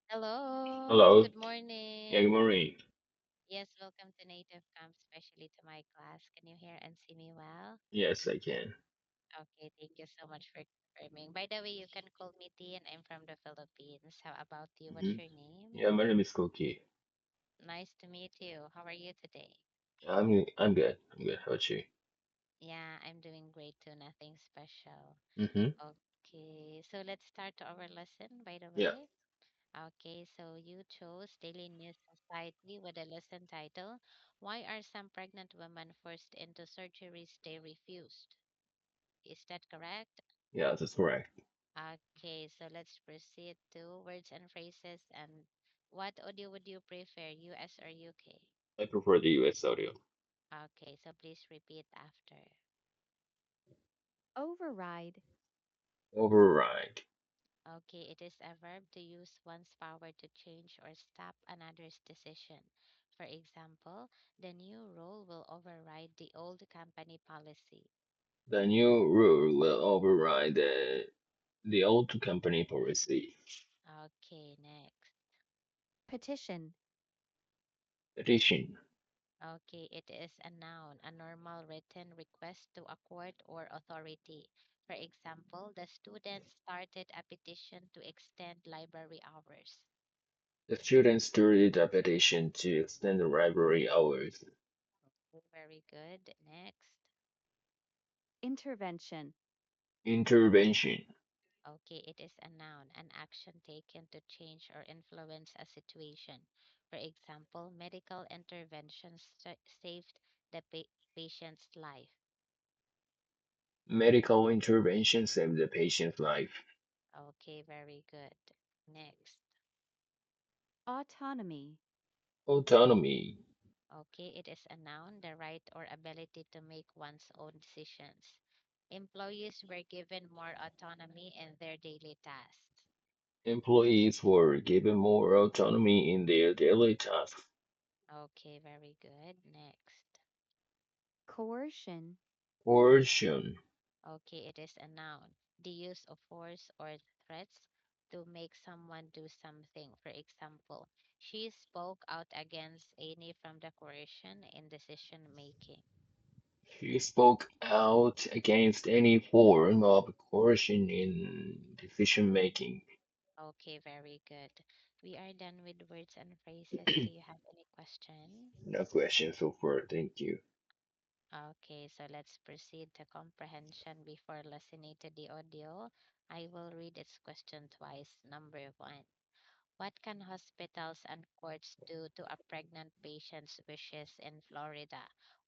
Hello, Hello. good Yeah, good morning. morning. Yes, welcome to Native Camp, especially to my class. Can you hear and see me well? Yes, I can. Okay, thank you so much for confirming. By the way, you can call me T and I'm from the Philippines. How about you? What's hmm your name? Yeah, my name is Cookie. Nice to meet you. How are you today? I'm good. I'm good. How about you? Yeah, I'm doing great too. Nothing special. Mm-hmm. Okay, so let's start our lesson, by the Yeah, way. Okay, so you chose Daily News Society with a lesson title, Why Are Some Pregnant Women Forced into Surgeries They Refused? Is that correct? yeah, that's correct. Okay, so let's proceed to words and phrases. And what audio would you prefer, US or UK? I prefer the US audio. Okay, so please repeat after. Override. Override. Okay, it is a verb to use one's power to change or stop another's decision. For example, the new rule will override the old company policy. The new rule will override the old company policy. Okay, next. Petition. Petition. Okay, it is a noun, a normal written request to a court or authority. For example, the students started a petition to extend library hours. The students started a petition to extend the library hours. Very good. Next. Intervention. Intervention. Okay, it is a noun, an action taken to change or influence a situation. For example, medical interventions saved the patient's life. Medical intervention saved the patient's life. Okay, very good. Next. Autonomy. Autonomy. Okay, it is a noun, the right or ability to make one's own decisions. Employees were given more autonomy in their daily tasks. Employees were given more autonomy in their daily tasks. Okay, very good. Next. Coercion. Coercion. Okay, it is a noun. The use of force or threats to make someone do something. For example, she spoke out against any from the coercion in decision making. She spoke out against any form of coercion in decision making. Okay, very good. We are done with words and phrases. Do you have any question? No question so far. Thank you. Okay, so let's proceed to comprehension before listening to the audio. I will read its question twice. Number one. What can hospitals and courts do to a pregnant patient's wishes in Florida?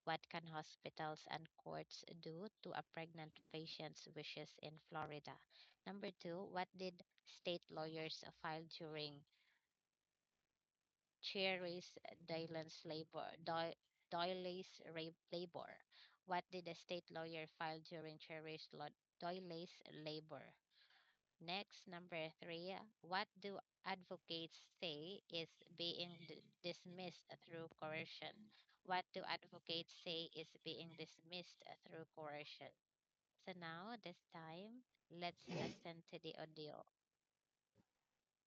What can hospitals and courts do to a pregnant patient's wishes in Florida? Number two, what did state lawyers file during Cherry's Dylan's Doyley's labor? What did the state lawyer file during Doyley's labor? Next, number three, what do advocates say is being dismissed through coercion? What do advocates say is being dismissed through coercion? So now, this time, let's listen to the audio.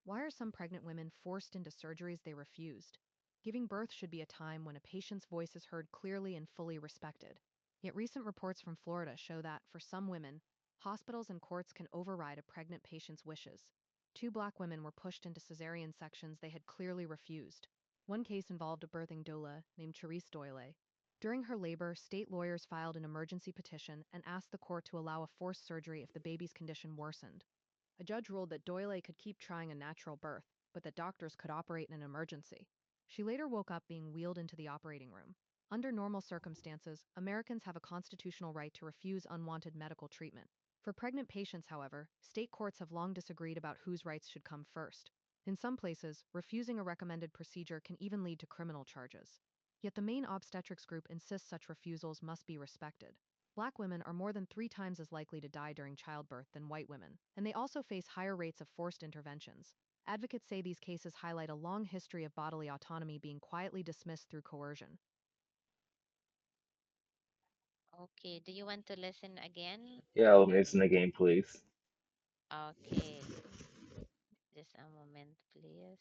Why are some pregnant women forced into surgeries they refused? Giving birth should be a time when a patient's voice is heard clearly and fully respected. Yet recent reports from Florida show that, for some women, hospitals and courts can override a pregnant patient's wishes. Two black women were pushed into cesarean sections they had clearly refused. One case involved a birthing doula named Charisse Doyle. During her labor, state lawyers filed an emergency petition and asked the court to allow a forced surgery if the baby's condition worsened. A judge ruled that Doyle could keep trying a natural birth, but that doctors could operate in an emergency. She later woke up being wheeled into the operating room. Under normal circumstances, Americans have a constitutional right to refuse unwanted medical treatment. For pregnant patients, however, state courts have long disagreed about whose rights should come first. In some places, refusing a recommended procedure can even lead to criminal charges. Yet the main obstetrics group insists such refusals must be respected. Black women are more than 3 times as likely to die during childbirth than white women, and they also face higher rates of forced interventions. Advocates say these cases highlight a long history of bodily autonomy being quietly dismissed through coercion. Okay, do you want to listen again? Yeah, I'll listen again, please. Okay. Just a moment, please.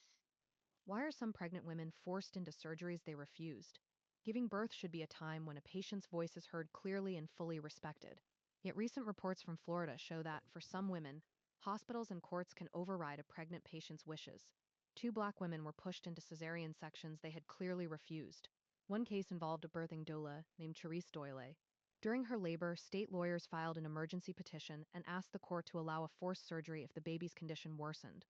Why are some pregnant women forced into surgeries they refused? Giving birth should be a time when a patient's voice is heard clearly and fully respected. Yet recent reports from Florida show that, for some women, hospitals and courts can override a pregnant patient's wishes. Two black women were pushed into cesarean sections they had clearly refused. One case involved a birthing doula named Therese Doyle. During her labor, state lawyers filed an emergency petition and asked the court to allow a forced surgery if the baby's condition worsened.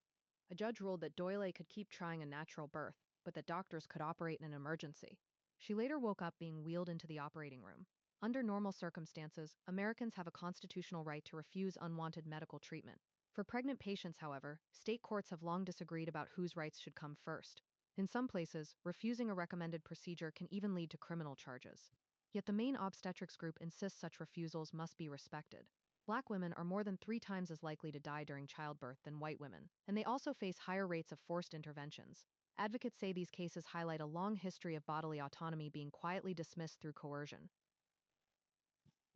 A judge ruled that Doyle could keep trying a natural birth, but that doctors could operate in an emergency. She later woke up being wheeled into the operating room. Under normal circumstances, Americans have a constitutional right to refuse unwanted medical treatment. For pregnant patients, however, state courts have long disagreed about whose rights should come first. In some places, refusing a recommended procedure can even lead to criminal charges. Yet the main obstetrics group insists such refusals must be respected. Black women are more than 3 times as likely to die during childbirth than white women, and they also face higher rates of forced interventions. Advocates say these cases highlight a long history of bodily autonomy being quietly dismissed through coercion.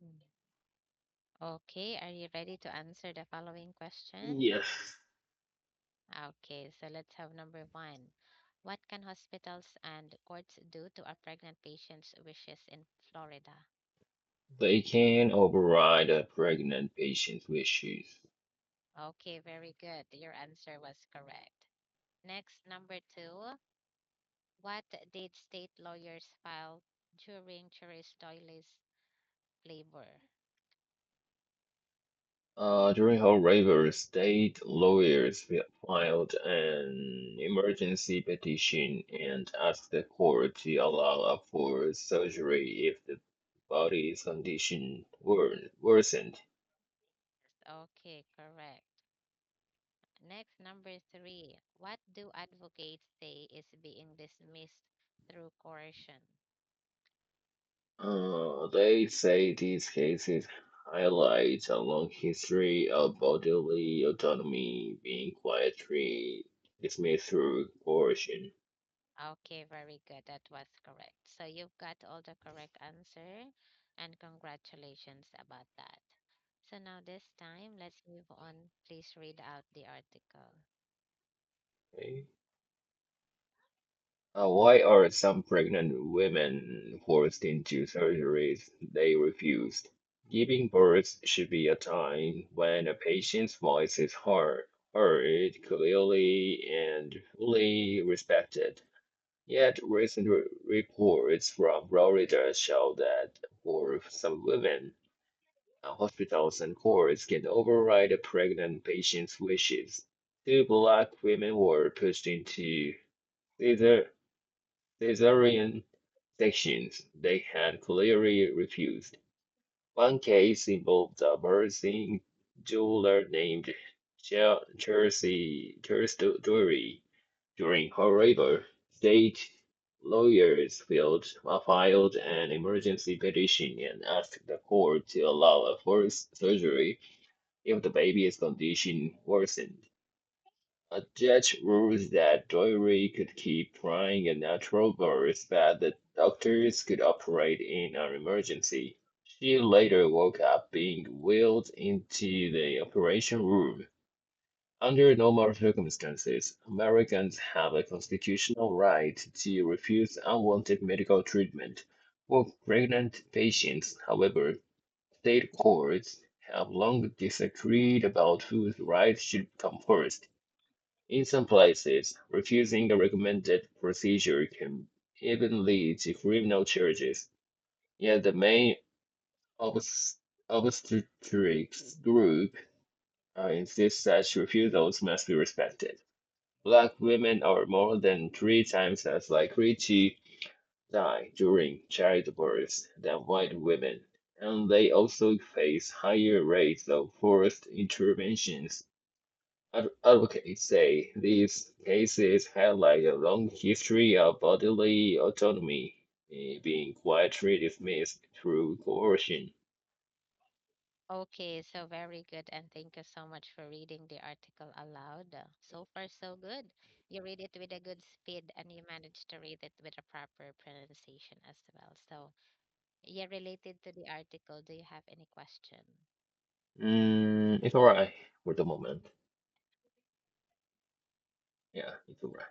Mm. Okay, are you ready to answer the following question? Yes, Okay, so let's have number one. What can hospitals and courts do to a pregnant patient's wishes in Florida? they can override a pregnant patient's wishes. Okay, very good. Your answer was correct. Next, number two. What did state lawyers file during Therese Doyley's labor? During her labor, state lawyers filed an emergency petition and asked the court to allow for surgery if the body's condition worsened. Okay, correct. Next, number three. What do advocates say is being dismissed through coercion? They say these cases highlight a long history of bodily autonomy being quietly dismissed through coercion. Okay, very good. That was correct. So you've got all the correct answer, and congratulations about that. So now this time, let's move on. Please read out the article. Okay. Why are some pregnant women forced into surgeries they refused? Giving birth should be a time when a patient's voice is heard clearly and fully respected. Yet recent reports from Florida show that for some women, hospitals and courts can override a pregnant patient's wishes. Two black women were pushed into caesar- caesarean sections they had clearly refused. One case involved a birthing doula named Chelsea Dury. During her labor, state lawyers filed an emergency petition and asked the court to allow a forced surgery if the baby's condition worsened. A judge ruled that Doyle could keep trying a natural birth, but the doctors could operate in an emergency. She later woke up being wheeled into the operation room. Under normal circumstances, Americans have a constitutional right to refuse unwanted medical treatment. For pregnant patients, however, state courts have long disagreed about whose rights should come first. In some places, refusing the recommended procedure can even lead to criminal charges. Yet the main obs- obstetrics group insists such refusals must be respected. Black women are more than 3 times as likely to die during childbirth than white women, and they also face higher rates of forced interventions. Advocates say these cases highlight a long history of bodily autonomy being quietly dismissed through coercion. Okay, so very good, and thank you so much for reading the article aloud. So far, so good. You read it with a good speed, and you managed to read it with a proper pronunciation as well. So, yeah, related to the article, do you have any question? It's alright for the moment. Yeah, it's all right.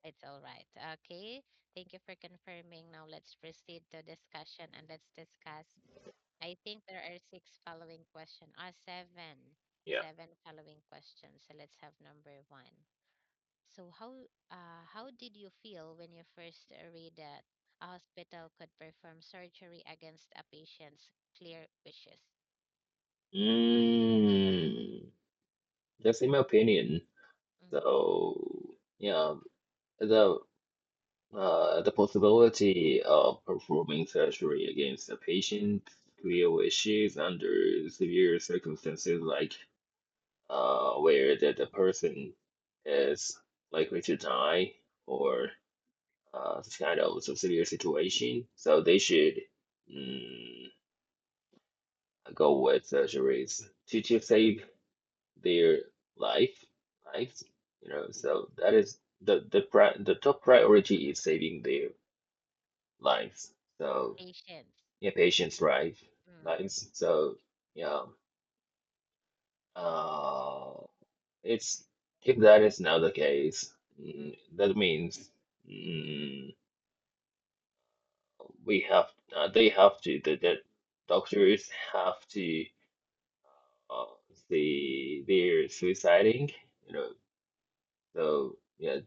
It's all right. Okay. Thank you for confirming. Now let's proceed to discussion and let's discuss. I think there are six following questions. Seven. Yeah. Seven following questions. So let's have number one. So how did you feel when you first read that a hospital could perform surgery against a patient's clear wishes? Mm, just in my opinion. Mm-hmm. So yeah, the the possibility of performing surgery against a patient clear wishes under severe circumstances like where the person is likely to die or this kind of severe situation. So they should mm, go with surgeries to save their life lives. So that is the top priority is saving their lives. So Patients. yeah, patients' Mm, lives. So yeah, uh, it's if that is not the case, mm, that means we have they have to the doctors have to uh, see they're suiciding, you know. So yeah,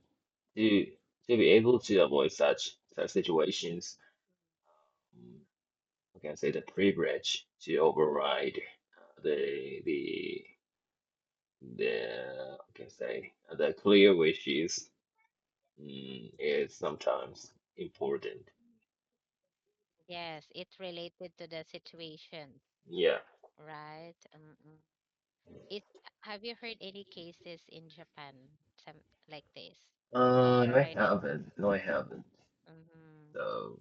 to be able to avoid such situations, mm, I can say the privilege to override the I can say the clear wishes is sometimes important. yes, it's related to the situation, Yeah. right? Mm-mm. Is Have you heard any cases in Japan, some like this? No, Or I right? haven't. No, I haven't. Mm-hmm. So,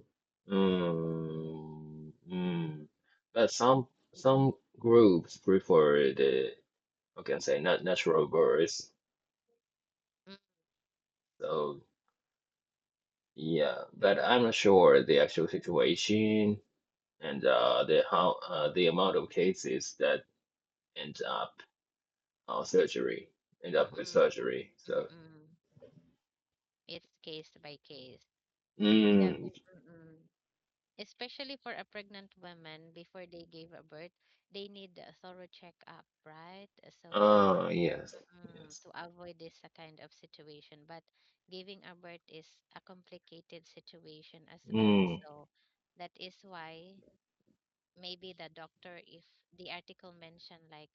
mm, mm. But some groups prefer the I can say not natural birth. Mm, So yeah, but I'm not sure the actual situation and the amount of cases that end up surgery end up with mm-mm, surgery. So mm-mm. It's case by case. The mm, mm-mm. Especially for a pregnant woman before they give a birth, they need a thorough checkup, right? So yes, yes. to avoid this kind of situation. But giving a birth is a complicated situation as well. Mm, So that is why maybe the doctor, if the article mentioned like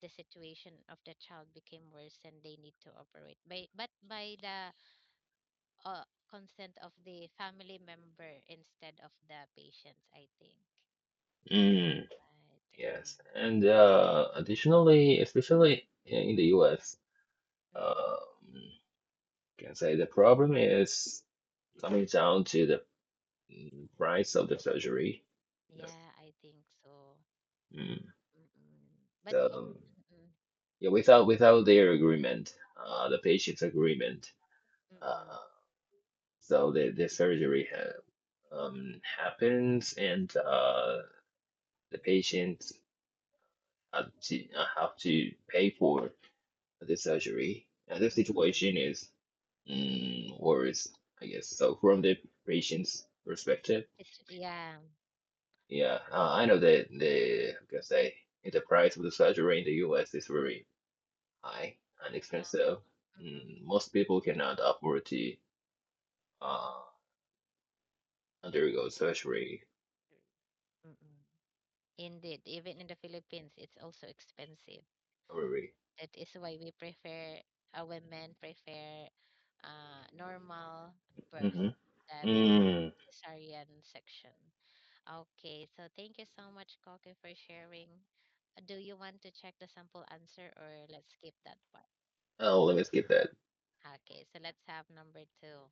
the situation of the child became worse and they need to operate, but by the consent of the family member instead of the patients, I think. mm, Right. yes. And additionally, especially in the US, Mm. can say the problem is coming down to the price of the surgery. You know. Yeah, I think so. Mm. Mm-mm. But it, So mm-mm, yeah, without their agreement, the patient's agreement, mm-mm. uh, so the surgery happens, and the patient have to pay for the surgery. And the Mm-mm. situation is worse, I guess. So from the patient's perspective, Yeah. yeah, I know that I can say the price of the surgery in the US is very high and expensive. Mm-mm. Most people cannot afford to uh, undergo surgery. Mm-mm. Indeed, even in the Philippines, it's also expensive. Very. That is why we prefer, women prefer normal birth Mm-hmm. than Mm. cesarean section. Okay, so thank you so much, Koke, for sharing. Do you want to check the sample answer or let's skip that part? Oh, let me skip that. Okay, so let's have number two.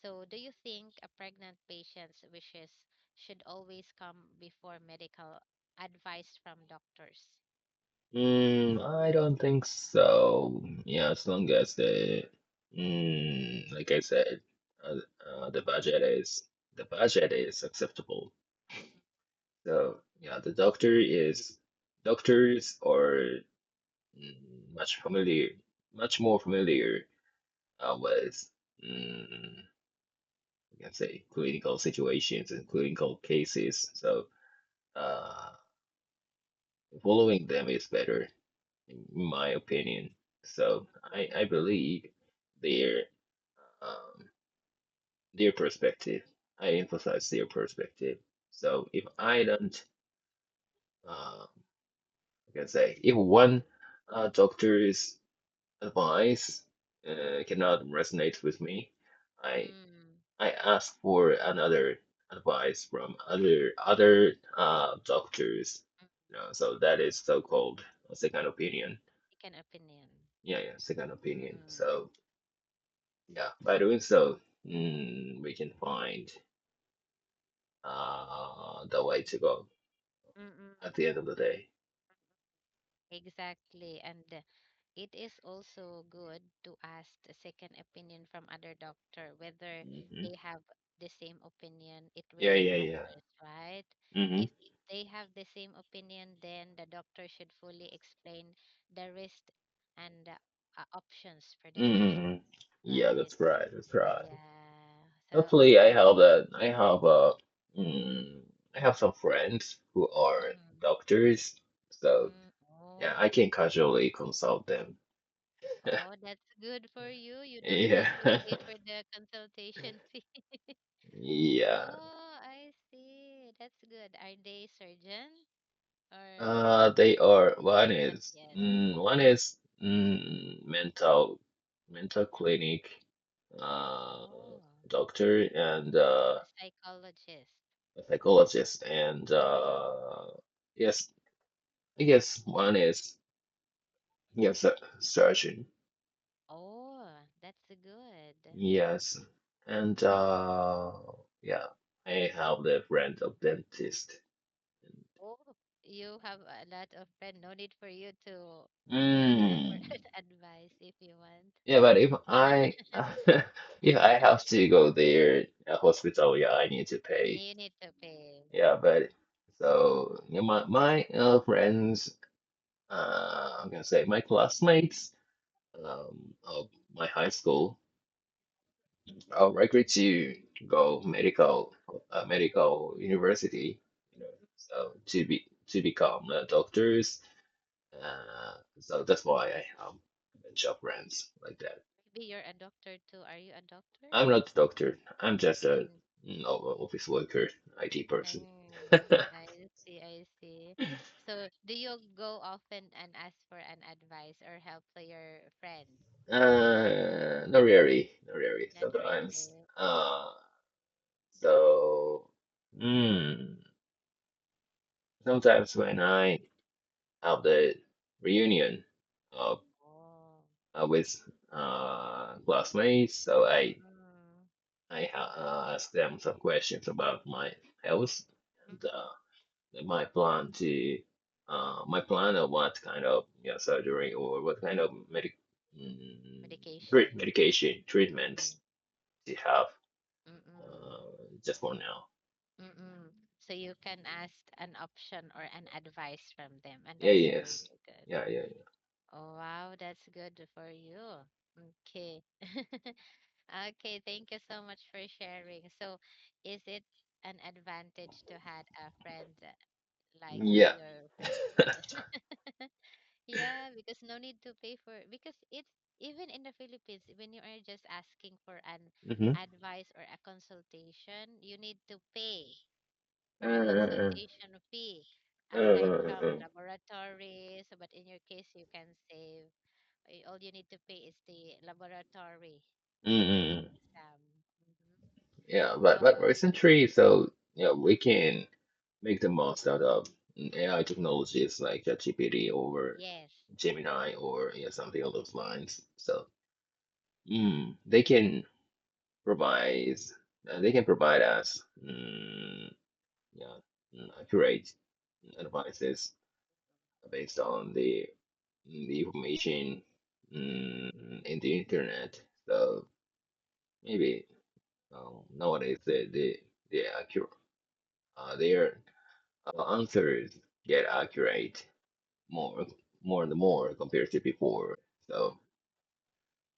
So, do you think a pregnant patient's wishes should always come before medical advice from doctors? I don't think so. Yeah, as long as like I said, uh, the budget is acceptable. So yeah, doctors are much more familiar with mm, I can say clinical situations and clinical cases. So uh, following them is better, in my opinion. So I believe their um, their perspective. I emphasize their perspective. So if I don't, I can say if one doctor's advice cannot resonate with me, I Mm. I ask for another advice from other doctors. Mm. So that is so-called a second opinion. Second opinion. Yeah, yeah, second opinion. Mm. So yeah, by doing so, we can find the way to go Mm-mm. at the end of the day. Exactly. And it is also good to ask a second opinion from other doctor whether Hmm. they have the same opinion. It Yeah, really yeah, yeah. matters, right? Hmm. If they have the same opinion, then the doctor should fully explain the risk and options for the patient, Hmm. Yeah, right? that's right. That's right. Yeah. So, Hopefully, I have that. Mm, I have some friends who are mm, doctors, so yeah, I oh, can casually consult them. oh, that's good for you. You don't Yeah, need to pay for the consultation fee. yeah. Oh, I see. That's good. Are they surgeon or They are not yet? one is mental clinic Oh, doctor and a psychologist. a psychologist and yes, I guess one is yes a surgeon. Oh, that's good. Yes, and yeah, I have the friend of dentist. Oh, you have a lot of friends. No need for you to pay for Mm. advice if you want. Yeah, but if I if I have to go there hospital, yeah, I need to pay. You need to pay. Yeah, but so yeah, my friends, I'm gonna say my classmates, of my high school, are likely to go medical university, so to become doctors. So that's why I have a bunch of friends like that. Maybe you're a doctor too. Are you a doctor? I'm not a doctor. I'm just a Mm. office worker, IT person. I see, I see. So, do you go often and ask for an advice or help to your friends? Not really, not really. Not Sometimes, really. so, mm, sometimes when I have the reunion of Oh. with classmates, so Mm-mm. ask them some questions about my health and my plan to my plan of what kind of surgery or what kind of mm, Medication. medication Mm-mm. treatments to have Mm-mm. uh, just for now. Mm-mm. So you can ask an option or an advice from them, and Yeah, that's really yes, good. yeah, yeah, Oh, wow, that's good for you. Okay. Okay, thank you so much for sharing. So, is it an advantage to had a friend like yeah. your yeah, because no need to pay for because it's even in the Philippines when you are just asking for an Mm-hmm. advice or a consultation, you need to pay for a Uh, consultation fee uh, aside uh, from uh, laboratories. But in your case, you can save. All you need to pay is the laboratory mm-hmm. exam. Hmm. Yeah, but Oh, recently, so we can make the most out of AI technologies like ChatGPT or yes. Gemini or something along those lines. So they can provide they can provide us yeah, accurate advices based on the information in the internet. So maybe nowadays the accurate their answers get accurate more more and more compared to before. So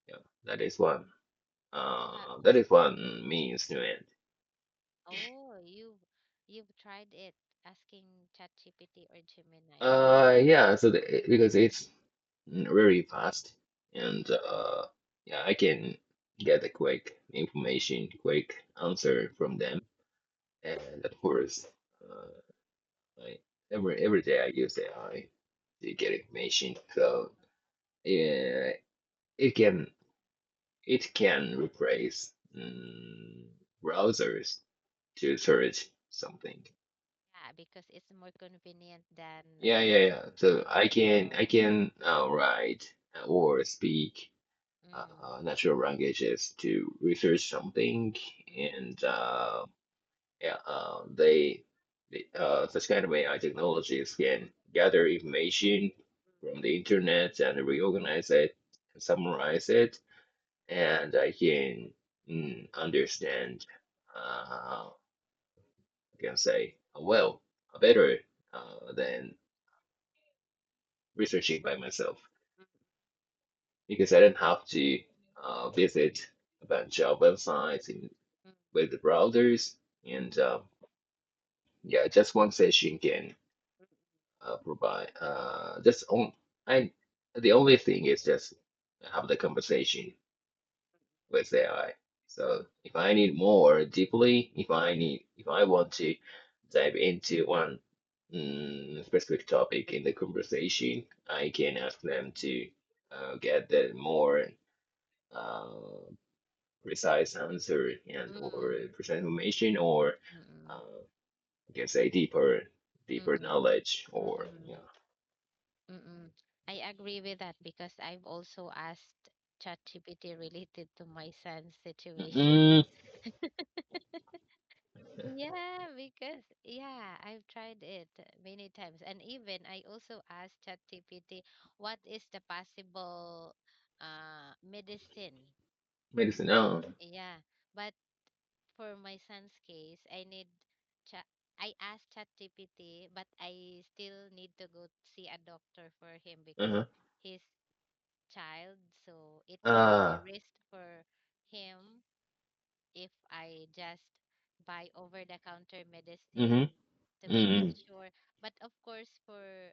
yeah, that is one. Uh, That is one means to end. oh, you've tried it asking ChatGPT or Gemini. Yeah, so because it's very fast and yeah, I can get a quick information, quick answer from them. And of course, I, every day I use AI to get information. So yeah, it can it can replace browsers to search something. Yeah, because it's more convenient than Yeah, yeah, yeah. So I people. can write or speak Mm, natural languages to research something, and yeah, such kind of AI technologies can gather information from the internet and reorganize it, summarize it, and I can understand, I can say, well, better than researching by myself because I don't have to visit a bunch of websites mm, with the browsers, and yeah, just one session can provide just on I the only thing is just have the conversation with AI. So if I need more deeply, if I want to dive into one specific topic in the conversation, I can ask them to get the more uh, precise answer and or mm, precise information, or mm, uh, I can say mm, deeper mm, knowledge, mm, or mm, yeah. mm. I agree with that because I've also asked ChatGPT related to my son's situation. Mm, Yeah, because yeah, I've tried it many times. And even I also asked ChatGPT what is the possible medicine. medicine. Oh. Yeah. But for my son's case, chat I asked ChatGPT, but I still need to go see a doctor for him because Uh-huh. he's child, so it could be Ah. risk for him if I just buy over the counter Mm-hmm. medicine to make it Mm-hmm. sure. But of course, for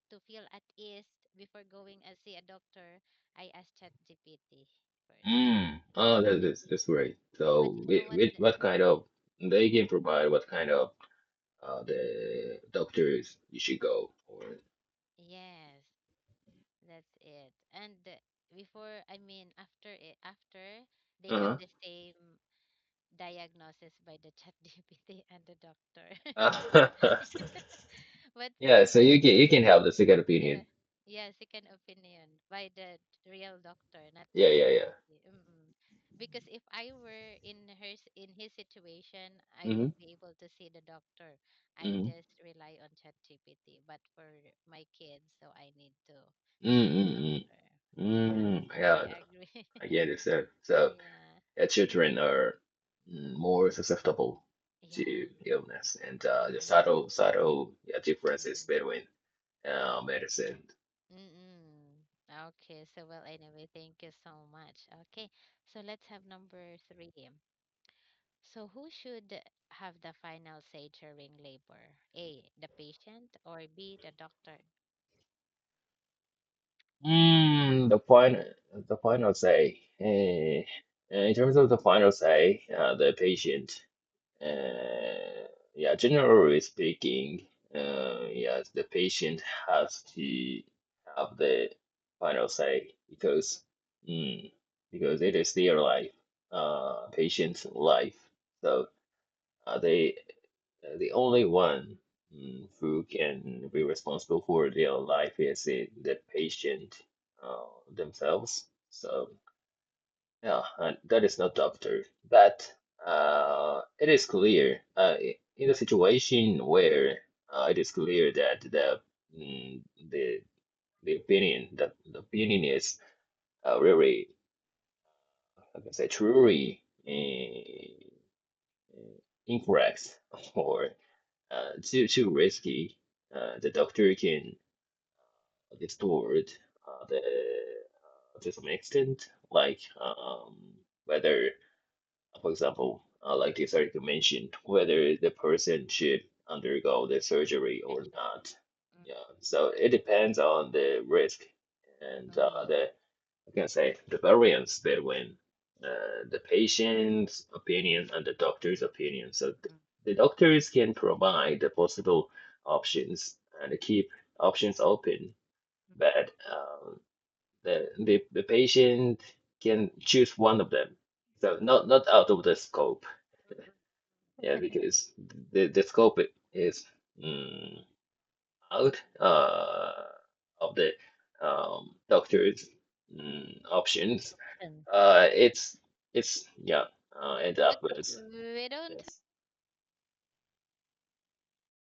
to feel at ease before going and see a doctor, I ask ChatGPT first. Mm. Oh, that's great. But So you know what? with what kind of they can provide what kind of the doctors you should go or Yes, that's it. And before, I mean, after they have uh-huh. the same diagnosis by the ChatGPT and the doctor. But Yeah, for so my you can have the second yeah, opinion. yeah, second opinion by the real doctor, not Yeah, yeah, yeah. ChatGPT. Mm-mm. Because if I were in his situation, I Mm-hmm. won't be able to see the doctor. I Mm-hmm. just rely on ChatGPT. But for my kids, so I need to see the Mm-mm-mm. doctor. Mm, Yeah, yeah, I agree. I get it. So Yeah, yeah, children are more susceptible yeah. to illness, and the Mm-mm. subtle yeah, differences Mm-mm. between medicine. Mm-mm. Okay, so well, anyway, thank you so much. Okay, so let's have number three. So, who should have the final say during labor? A, the patient, or B, the doctor? The final say. In terms of the final say, the patient. Yeah, generally speaking, yes, the patient has to have the final say mm, because it is their life, patient's life. So they the only one who can be responsible for their life is the patient themselves. So yeah, that is not doctor, but it is clear in a situation where it is clear that mm, the the opinion is really, I can say, truly incorrect or too risky. The doctor can distort the to some extent, like whether, for example, like this article mentioned, whether the person should undergo the surgery or Yes. not. Mm, Yeah, so it depends on the risk and mm, the, I can say, the variance between the patient's opinion and the doctor's opinion. So mm, the doctors can provide the possible options and keep options open, mm, but the patient can choose one of them. So not out of the scope. Yeah, because the scope is mm, out of the doctor's options. mm. It's yeah end But up with we don't yes.